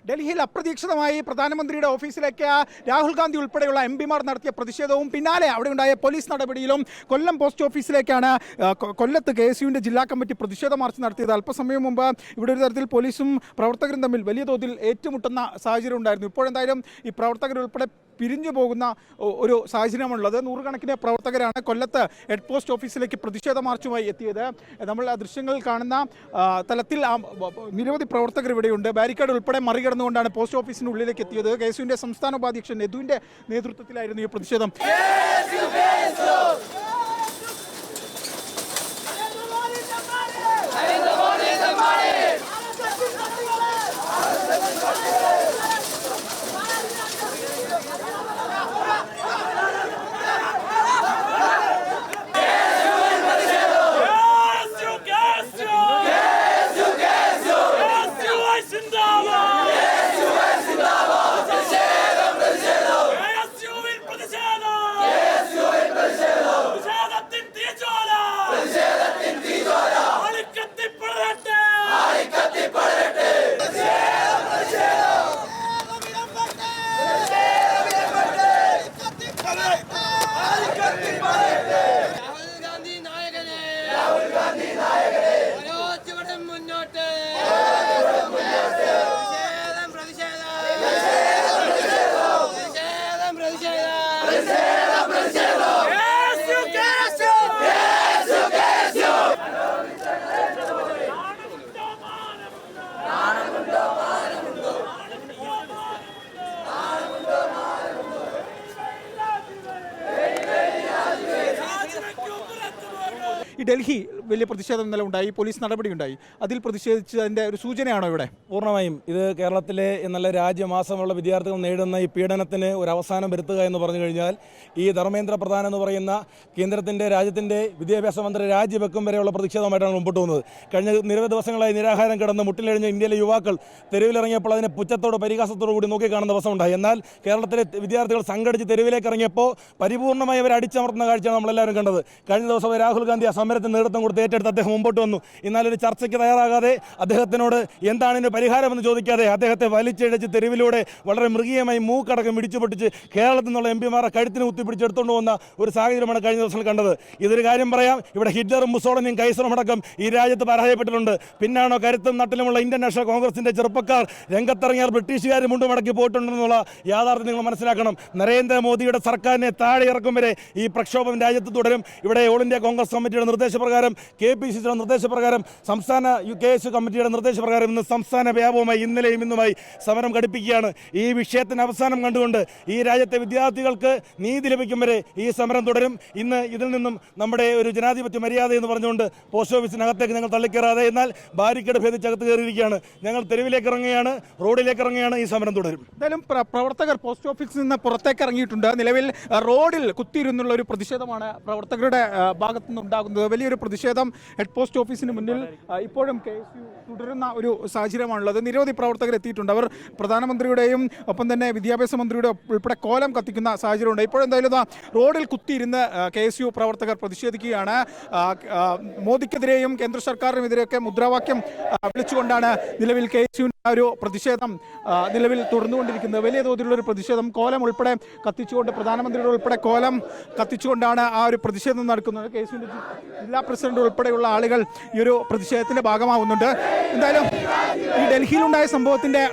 ഡൽഹിയിൽ അപ്രതീക്ഷിതമായി പ്രധാനമന്ത്രിയുടെ ഓഫീസിലേക്ക് രാഹുൽ ഗാന്ധി ഉൾപ്പെടെയുള്ള എംപിമാർ നടത്തിയ പ്രതിഷേധവും പിന്നാലെ അവിടെ ഉണ്ടായ പോലീസ് നടപടിയിലും കൊല്ലം പോസ്റ്റ് ഓഫീസിലേക്കാണ് കൊല്ലത്ത് KSUവിൻ്റെ ജില്ലാ കമ്മിറ്റി പ്രതിഷേധ മാർച്ച് നടത്തിയത്. അല്പസമയം മുമ്പ് ഇവിടെ ഒരു തരത്തിൽ പോലീസും പ്രവർത്തകരും തമ്മിൽ വലിയ തോതിൽ ഏറ്റുമുട്ടുന്ന സാഹചര്യം ഉണ്ടായിരുന്നു. ഇപ്പോഴെന്തായാലും ഈ പ്രവർത്തകരുൾപ്പെടെ പിരിഞ്ഞു പോകുന്ന ഒരു സാഹചര്യമുള്ളത്. നൂറുകണക്കിന് പ്രവർത്തകരാണ് കൊല്ലത്ത് ഹെഡ് പോസ്റ്റ് ഓഫീസിലേക്ക് പ്രതിഷേധ മാർച്ചുമായി എത്തിയത്. നമ്മൾ ആ ദൃശ്യങ്ങൾ കാണുന്ന തലത്തിൽ നിരവധി പ്രവർത്തകർ ഇവിടെയുണ്ട്. ബാരിക്കേഡ് ഉൾപ്പെടെ മറികടന്നുകൊണ്ടാണ് പോസ്റ്റ് ഓഫീസിന് ഉള്ളിലേക്ക് എത്തിയത്. KSUവിൻ്റെ സംസ്ഥാന ഉപാധ്യക്ഷൻ യദുവിൻ്റെ നേതൃത്വത്തിലായിരുന്നു ഈ പ്രതിഷേധം. ഈ ഡൽഹി വലിയ പ്രതിഷേധം ഇന്നലെ ഉണ്ടായി, പോലീസ് നടപടിയുണ്ടായി. അതിൽ പ്രതിഷേധിച്ചതിൻ്റെ ഒരു സൂചനയാണോ ഇവിടെ? പൂർണ്ണമായും ഇത് കേരളത്തിലെ നല്ല രാജ്യമാസമുള്ള വിദ്യാർത്ഥികൾ നേരിടുന്ന ഈ പീഡനത്തിന് ഒരു അവസാനം വരുത്തുക എന്ന് പറഞ്ഞു കഴിഞ്ഞാൽ ഈ ധർമ്മേന്ദ്ര പ്രധാൻ എന്ന് പറയുന്ന കേന്ദ്രത്തിൻ്റെ രാജ്യത്തിൻ്റെ വിദ്യാഭ്യാസ മന്ത്രി രാജിവെക്കും വരെയുള്ള പ്രതിഷേധമായിട്ടാണ് മുമ്പോട്ട് പോകുന്നത്. കഴിഞ്ഞ നിരവധി ദിവസങ്ങളായി നിരാഹാരം കിടന്ന് മുട്ടിലെഴിഞ്ഞ ഇന്ത്യയിലെ യുവാക്കൾ തെരുവിലിറങ്ങിയപ്പോൾ അതിനെ പുച്ഛത്തോട് പരിഹാസത്തോടു കൂടി നോക്കിക്കാണുന്ന ദിവസം ഉണ്ടായി. എന്നാൽ കേരളത്തിലെ വിദ്യാർത്ഥികൾ സംഘടിച്ച് തെരുവിലേക്ക് ഇറങ്ങിയപ്പോൾ പരിപൂർണ്ണമായി അവർ അടിച്ചമർത്തുന്ന കാഴ്ചയാണ് നമ്മളെല്ലാവരും കണ്ടത്. കഴിഞ്ഞ ദിവസം രാഹുൽ ഗാന്ധി ആ സമരത്തിന് നേതൃത്വം കൊടുത്ത് ഏറ്റെടുത്ത് അദ്ദേഹം മുമ്പോട്ട് വന്നു. എന്നാലൊരു ചർച്ചയ്ക്ക് തയ്യാറാകാതെ അദ്ദേഹത്തിനോട് എന്താണ് ഇതിന് പരിഹാരമെന്ന് ചോദിക്കാതെ അദ്ദേഹത്തെ വലിച്ചിഴച്ച് തെരുവിലൂടെ വളരെ മൃഗീയമായി മൂക്കടക്കം ഇടിച്ചു പൊട്ടിച്ച് കേരളത്തിൽ നിന്നുള്ള എംപിമാരെ കഴുത്തിന് കുത്തിപ്പിടിച്ചെടുത്തുകൊണ്ട് വന്ന ഒരു സാഹചര്യമാണ് കഴിഞ്ഞ ദിവസങ്ങൾ കണ്ടത്. ഇതൊരു കാര്യം പറയാം, ഇവിടെ ഹിറ്റ്ലറും മുസോളിനിയും കൈസറും അടക്കം ഈ രാജ്യത്ത് പരാജയപ്പെട്ടിട്ടുണ്ട്. പിന്നാണോ കരുത്തും നട്ടിലുമുള്ള ഇന്ത്യൻ നാഷണൽ കോൺഗ്രസിന്റെ ചെറുപ്പക്കാർ രംഗത്തിറങ്ങിയാൽ ബ്രിട്ടീഷുകാർ മുണ്ടും മടക്കി പോയിട്ടുണ്ടെന്നുള്ള യാഥാർത്ഥ്യം നിങ്ങൾ മനസ്സിലാക്കണം. നരേന്ദ്രമോദിയുടെ സർക്കാരിനെ താഴെ ഇറക്കും വരെ ഈ പ്രക്ഷോഭം രാജ്യത്ത് തുടരും. ഇവിടെ ഓൾ ഇന്ത്യ കോൺഗ്രസ് കമ്മിറ്റിയുടെ നിർദ്ദേശപ്രകാരം, KPCCയുടെ നിർദ്ദേശപ്രകാരം, സംസ്ഥാന KSU കമ്മിറ്റിയുടെ നിർദ്ദേശപ്രകാരം ഇന്ന് സംസ്ഥാന വ്യാപകമായി ഇന്നലെയും ഇന്നുമായി സമരം ഘടിപ്പിക്കുകയാണ്. ഈ വിഷയത്തിന് അവസാനം കണ്ടുകൊണ്ട് ഈ രാജ്യത്തെ വിദ്യാർത്ഥികൾക്ക് നീതി ലഭിക്കും വരെ ഈ സമരം തുടരും. ഇന്ന് ഇതിൽ നിന്നും നമ്മുടെ ഒരു ജനാധിപത്യ മര്യാദ എന്ന് പറഞ്ഞുകൊണ്ട് പോസ്റ്റ് ഓഫീസിനകത്തേക്ക് ഞങ്ങൾ തള്ളിക്കയറാതെ, എന്നാൽ ബാരിക്കേഡ് ഭേദിച്ചകത്ത് കയറിയിരിക്കുകയാണ്. ഞങ്ങൾ തെരുവിലേക്ക് ഇറങ്ങുകയാണ്, റോഡിലേക്ക് ഇറങ്ങുകയാണ്. ഈ സമരം തുടരും. എന്തായാലും പ്രവർത്തകർ പോസ്റ്റ് ഓഫീസിൽ നിന്ന് പുറത്തേക്ക് ഇറങ്ങിയിട്ടുണ്ട്. നിലവിൽ റോഡിൽ കുത്തിയിരുന്നുള്ള ഒരു പ്രതിഷേധമാണ് പ്രവർത്തകരുടെ ഭാഗത്തു നിന്നുണ്ടാകുന്നത്. വലിയൊരു പ്രതിഷേധം ഹെഡ് പോസ്റ്റ് ഓഫീസിന് മുന്നിൽ ഇപ്പോഴും KSU തുടരുന്ന ഒരു സാഹചര്യമാണുള്ളത്. നിരവധി പ്രവർത്തകർ എത്തിയിട്ടുണ്ട്. അവർ പ്രധാനമന്ത്രിയുടെയും ഒപ്പം തന്നെ വിദ്യാഭ്യാസ മന്ത്രിയുടെ ഉൾപ്പെടെ കോലം കത്തിക്കുന്ന സാഹചര്യമുണ്ട്. ഇപ്പോഴെന്തായാലും എന്തായാലും റോഡിൽ കുത്തിയിരുന്ന് KSU പ്രവർത്തകർ പ്രതിഷേധിക്കുകയാണ്. മോദിക്കെതിരെയും കേന്ദ്ര സർക്കാരിനെതിരെയൊക്കെ മുദ്രാവാക്യം വിളിച്ചുകൊണ്ടാണ് നിലവിൽ KSU ഒരു പ്രതിഷേധം നിലവിൽ തുടർന്നുകൊണ്ടിരിക്കുന്നത്. വലിയ തോതിലുള്ള ഒരു പ്രതിഷേധം, കോലം ഉൾപ്പെടെ കത്തിച്ചുകൊണ്ട്, പ്രധാനമന്ത്രിയുടെ ഉൾപ്പെടെ കോലം കത്തിച്ചുകൊണ്ടാണ് ആ ഒരു പ്രതിഷേധം നടക്കുന്നത്. KSUവിൻ്റെ ജില്ലാ പ്രസിഡന്റ് ഉൾപ്പെടെയുള്ള ആളുകൾ ഈ ഒരു പ്രതിഷേധത്തിന്റെ ഭാഗമാവുന്നുണ്ട്. എന്തായാലും ഈ ഡൽഹിയിലുണ്ടായ സംഭവത്തിന്റെ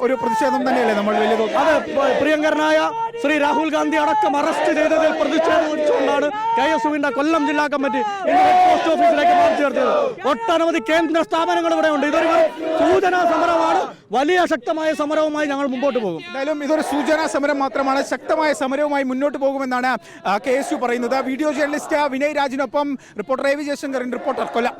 ഒരു പ്രതിഷേധം തന്നെയല്ലേ നമ്മൾ വലിയ തോതിൽ? അത് പ്രിയങ്കരനായ ശ്രീ രാഹുൽ ഗാന്ധി അടക്കം അറസ്റ്റ് ചെയ്തതിൽ പ്രതിഷേധിച്ചുകൊണ്ടാണ് KSUവിന്റെ കൊല്ലം ജില്ലാ കമ്മിറ്റി പോസ്റ്റ് ഓഫീസിലേക്ക് മാർച്ച് നടത്തിയത്. ഒട്ടനവധി കേന്ദ്ര സ്ഥാപനങ്ങൾ ഇവിടെ ഉണ്ട്. ഇതൊരു സൂചനാ സമരമാണ്. വലിയ ശക്തമായ സമരവുമായി ഞങ്ങൾ മുമ്പോട്ട് പോകും. എന്തായാലും ഇതൊരു സൂചനാ സമരം മാത്രമാണ്. ശക്തമായ സമരവുമായി മുന്നോട്ട് പോകുമെന്നാണ് KSU പറയുന്നത്. വീഡിയോ ജേർണലിസ്റ്റ് വിനയ് രാജിനൊപ്പം റിപ്പോർട്ടർ AV ജയശങ്കരൻ, റിപ്പോർട്ടർ കൊല്ലം.